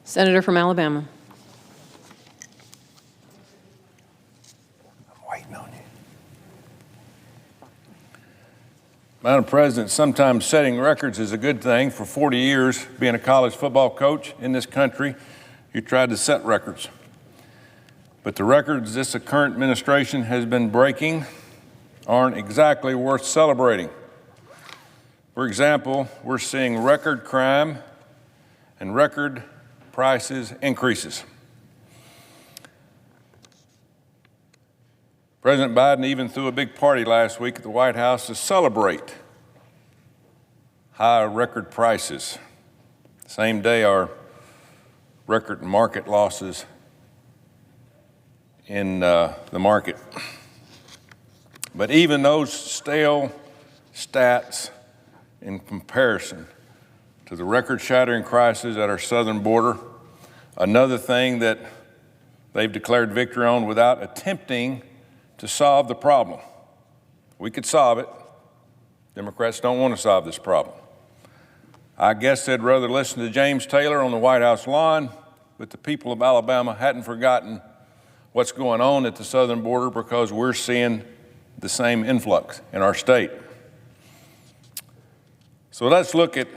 Senator from Alabama. I'm waiting on you. Madam President, sometimes setting records is a good thing. For 40 years, being a college football coach in this country, you tried to set records. But the records this current administration has been breaking aren't exactly worth celebrating. For example, we're seeing record crime and record prices increases. President Biden even threw a big party last week at the White House to celebrate high record prices. The same day our record market losses in the market. But even those stale stats in comparison to the record-shattering crisis at our southern border, another thing that they've declared victory on without attempting to solve the problem. We could solve it. Democrats don't want to solve this problem. I guess they'd rather listen to James Taylor on the White House lawn, but the people of Alabama hadn't forgotten what's going on at the southern border because we're seeing the same influx in our state. So let's look at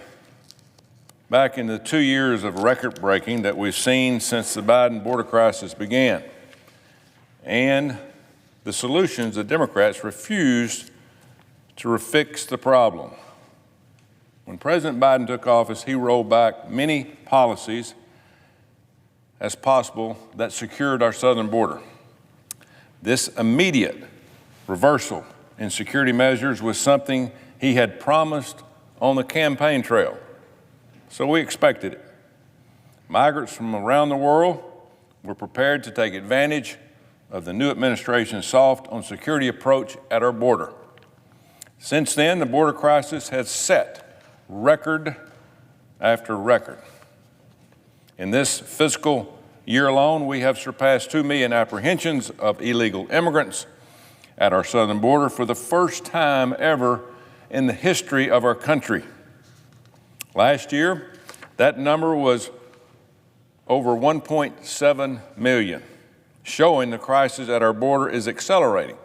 back in the 2 years of record breaking that we've seen since the Biden border crisis began, and the solutions the Democrats refused to fix the problem. When President Biden took office, he rolled back many policies as possible that secured our southern border. This immediate reversal in security measures was something he had promised on the campaign trail, so we expected it. Migrants from around the world were prepared to take advantage of the new administration's soft on security approach at our border. Since then, the border crisis has set record after record. In this fiscal year alone, we have surpassed 2 million apprehensions of illegal immigrants at our southern border for the first time ever in the history of our country. Last year, that number was over 1.7 million, showing the crisis at our border is accelerating,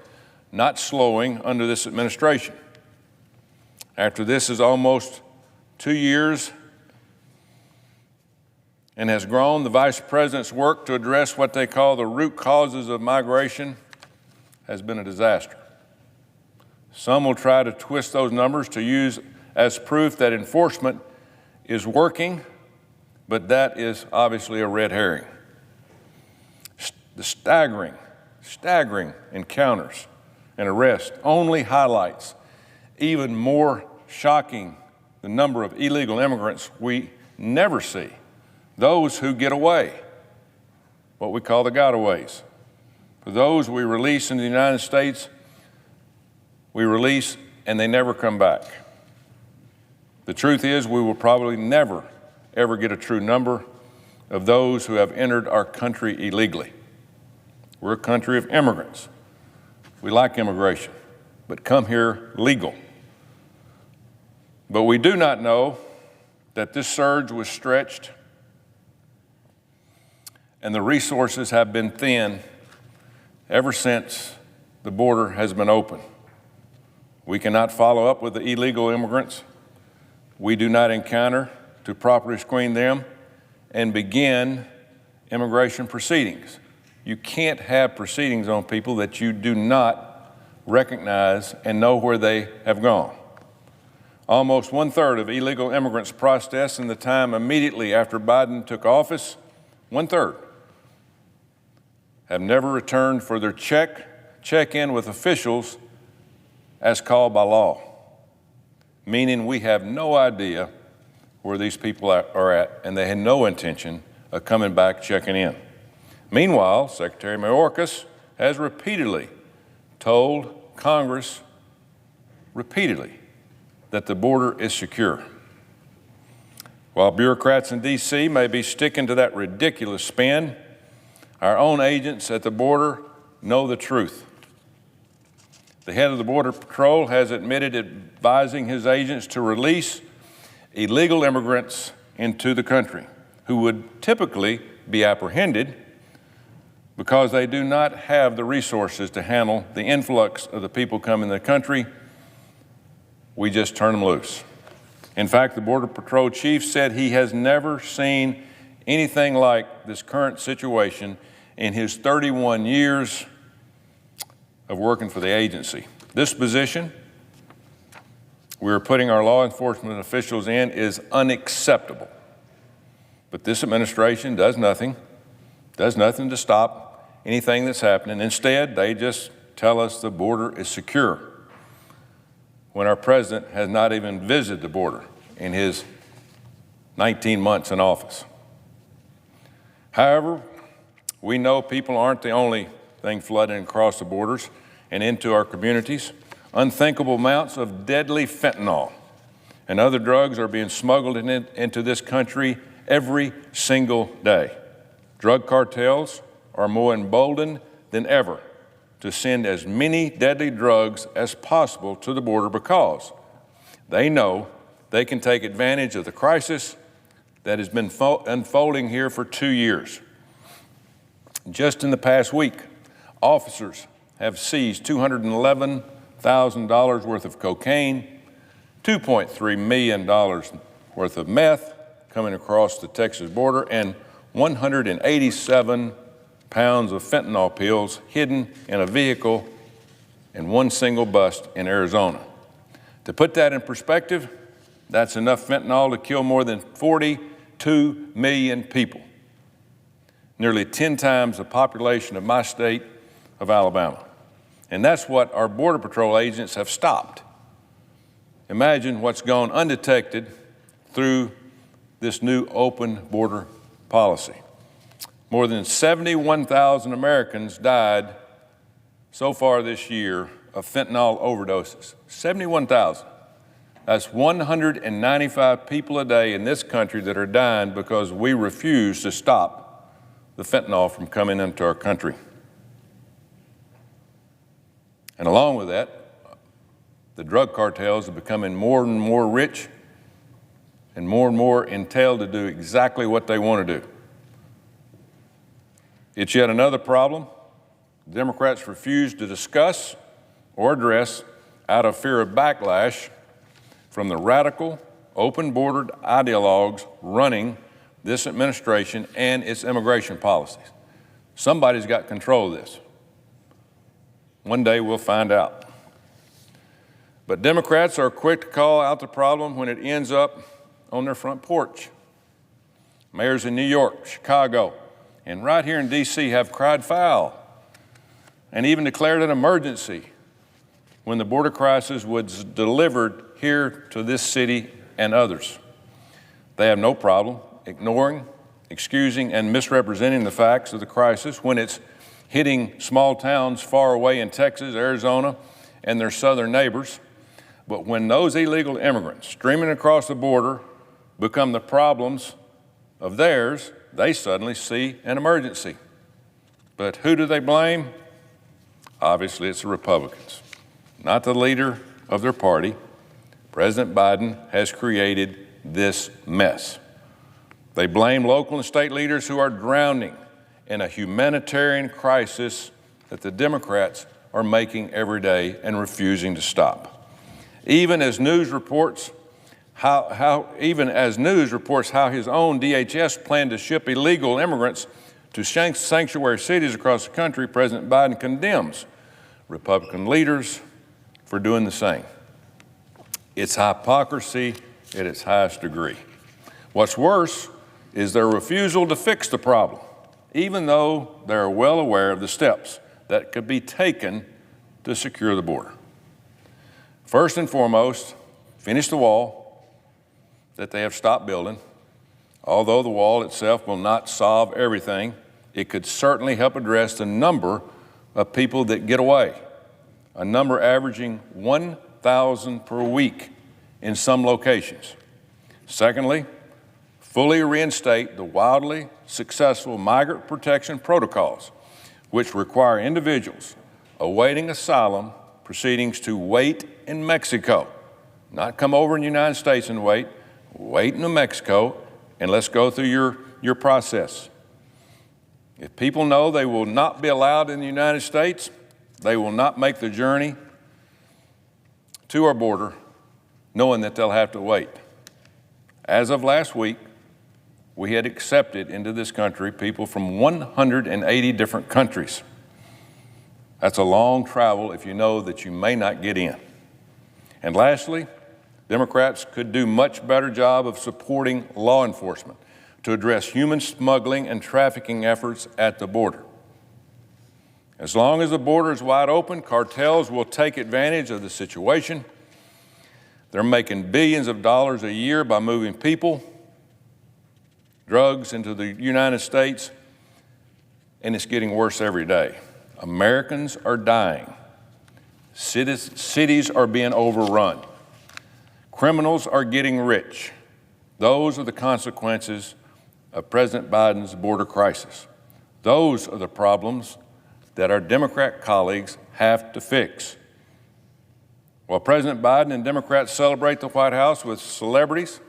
not slowing under this administration. After this is almost 2 years and has grown, the Vice President's work to address what they call the root causes of migration has been a disaster. Some will try to twist those numbers to use as proof that enforcement is working, but that is obviously a red herring. The staggering encounters and arrests only highlights even more shocking the number of illegal immigrants we never see, those who get away, what we call the gotaways. For those we release in the United States, we release and they never come back. The truth is we will probably never, ever get a true number of those who have entered our country illegally. We're a country of immigrants. We like immigration, but come here legal. But we do not know that this surge was stretched and the resources have been thin ever since the border has been open. We cannot follow up with the illegal immigrants we do not encounter to properly screen them and begin immigration proceedings. You can't have proceedings on people that you do not recognize and know where they have gone. Almost 1/3 of illegal immigrants processed in the time immediately after Biden took office, 1/3, have never returned for their check-in with officials as called by law, meaning we have no idea where these people are at, and they had no intention of coming back checking in. Meanwhile, Secretary Mayorkas has repeatedly told Congress that the border is secure. While bureaucrats in D.C. may be sticking to that ridiculous spin, our own agents at the border know the truth. The head of the Border Patrol has admitted advising his agents to release illegal immigrants into the country, who would typically be apprehended because they do not have the resources to handle the influx of the people coming to the country, we just turn them loose. In fact, the Border Patrol chief said he has never seen anything like this current situation in his 31 years of working for the agency. This position we're putting our law enforcement officials in is unacceptable. But this administration does nothing to stop anything that's happening. Instead, they just tell us the border is secure when our president has not even visited the border in his 19 months in office. However, we know people aren't the only thing flooding across the borders and into our communities. Unthinkable amounts of deadly fentanyl and other drugs are being smuggled into this country every single day. Drug cartels are more emboldened than ever to send as many deadly drugs as possible to the border because they know they can take advantage of the crisis that has been unfolding here for 2 years. Just in the past week, officers have seized $211,000 worth of cocaine, $2.3 million worth of meth coming across the Texas border, and 187 pounds of fentanyl pills hidden in a vehicle in one single bust in Arizona. To put that in perspective, that's enough fentanyl to kill more than 42 million people, nearly 10 times the population of my state of Alabama. And that's what our Border Patrol agents have stopped. Imagine what's gone undetected through this new open border policy. More than 71,000 Americans died so far this year of fentanyl overdoses. 71,000. That's 195 people a day in this country that are dying because we refuse to stop the fentanyl from coming into our country. And along with that, the drug cartels are becoming more and more rich and more entailed to do exactly what they want to do. It's yet another problem Democrats refuse to discuss or address out of fear of backlash from the radical, open-bordered ideologues running this administration and its immigration policies. Somebody's got control of this. One day we'll find out. But Democrats are quick to call out the problem when it ends up on their front porch. Mayors in New York, Chicago, and right here in D.C. have cried foul and even declared an emergency when the border crisis was delivered here to this city and others. They have no problem ignoring, excusing, and misrepresenting the facts of the crisis when it's hitting small towns far away in Texas, Arizona, and their southern neighbors. But when those illegal immigrants streaming across the border become the problems of theirs, they suddenly see an emergency. But who do they blame? Obviously, it's the Republicans, not the leader of their party. President Biden has created this mess. They blame local and state leaders who are drowning in a humanitarian crisis that the Democrats are making every day and refusing to stop. Even as news reports how his own DHS planned to ship illegal immigrants to sanctuary cities across the country, President Biden condemns Republican leaders for doing the same. It's hypocrisy at its highest degree. What's worse is their refusal to fix the problem, even though they're well aware of the steps that could be taken to secure the border. First and foremost, finish the wall that they have stopped building. Although the wall itself will not solve everything, it could certainly help address the number of people that get away, a number averaging 1,000 per week in some locations. Secondly, fully reinstate the wildly successful migrant protection protocols, which require individuals awaiting asylum proceedings to wait in Mexico, not come over in the United States and wait in New Mexico, and let's go through your your process. If people know they will not be allowed in the United States, they will not make the journey to our border knowing that they'll have to wait. As of last week, we had accepted into this country people from 180 different countries. That's a long travel if you know that you may not get in. And lastly, Democrats could do much better job of supporting law enforcement to address human smuggling and trafficking efforts at the border. As long as the border is wide open, cartels will take advantage of the situation. They're making billions of dollars a year by moving people, drugs into the United States, and it's getting worse every day. Americans are dying. Cities are being overrun. Criminals are getting rich. Those are the consequences of President Biden's border crisis. Those are the problems that our Democrat colleagues have to fix. While President Biden and Democrats celebrate the White House with celebrities,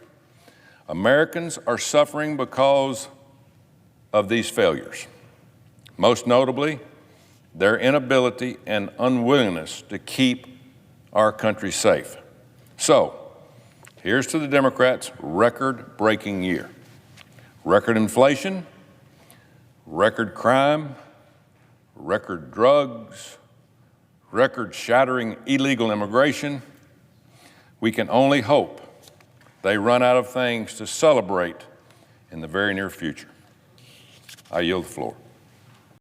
Americans are suffering because of these failures. Most notably, their inability and unwillingness to keep our country safe. So, here's to the Democrats' record-breaking year. Record inflation, record crime, record drugs, record-shattering illegal immigration. We can only hope they run out of things to celebrate in the very near future. I yield the floor.